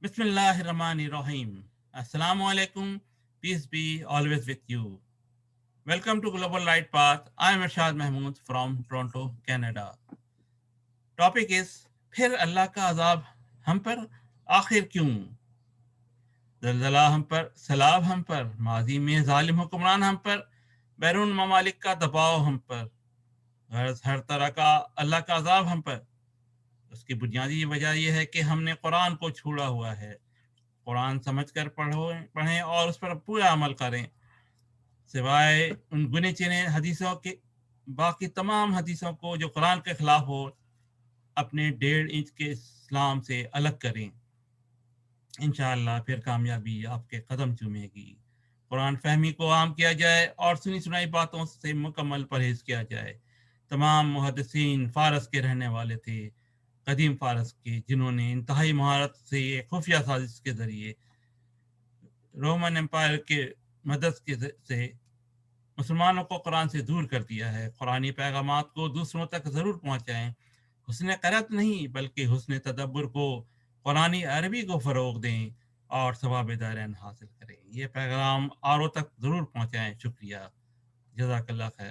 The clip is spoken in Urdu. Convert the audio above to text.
Bismillahirrahmanirrahim. Assalamu alaikum. Peace be always with you. Welcome to Global Light Path. I am Irshad Mahmood from Toronto, Canada. Topic is پھر اللہ کا عذاب ہم پر آخر کیوں؟ زلزلہ ہم پر، سیلاب ہم پر، ماضی میں ظالم حکمران ہم پر، بیرون ممالک کا دباؤ ہم پر، غرض ہر طرح کا اللہ کا عذاب ہم پر. اس کی بنیادی وجہ یہ ہے کہ ہم نے قرآن کو چھوڑا ہوا ہے. قرآن سمجھ کر پڑھیں اور اس پر پورا عمل کریں. سوائے ان گنے چنے حدیثوں کے باقی تمام حدیثوں کو جو قرآن کے خلاف ہو اپنے 1.5 انچ کے اسلام سے الگ کریں. انشاءاللہ پھر کامیابی آپ کے قدم چومے گی. قرآن فہمی کو عام کیا جائے اور سنی سنائی باتوں سے مکمل پرہیز کیا جائے. تمام محدثین فارس کے رہنے والے تھے، قدیم فارس کے، جنہوں نے انتہائی مہارت سے ایک خفیہ سازش کے ذریعے رومن امپائر کے مدد سے مسلمانوں کو قرآن سے دور کر دیا ہے. قرآنی پیغامات کو دوسروں تک ضرور پہنچائیں. حسن قرأت نہیں بلکہ حسن تدبر کو، قرآنی عربی کو فروغ دیں اور ثواب دارین حاصل کریں. یہ پیغام اوروں تک ضرور پہنچائیں. شکریہ. جزاک اللہ خیر.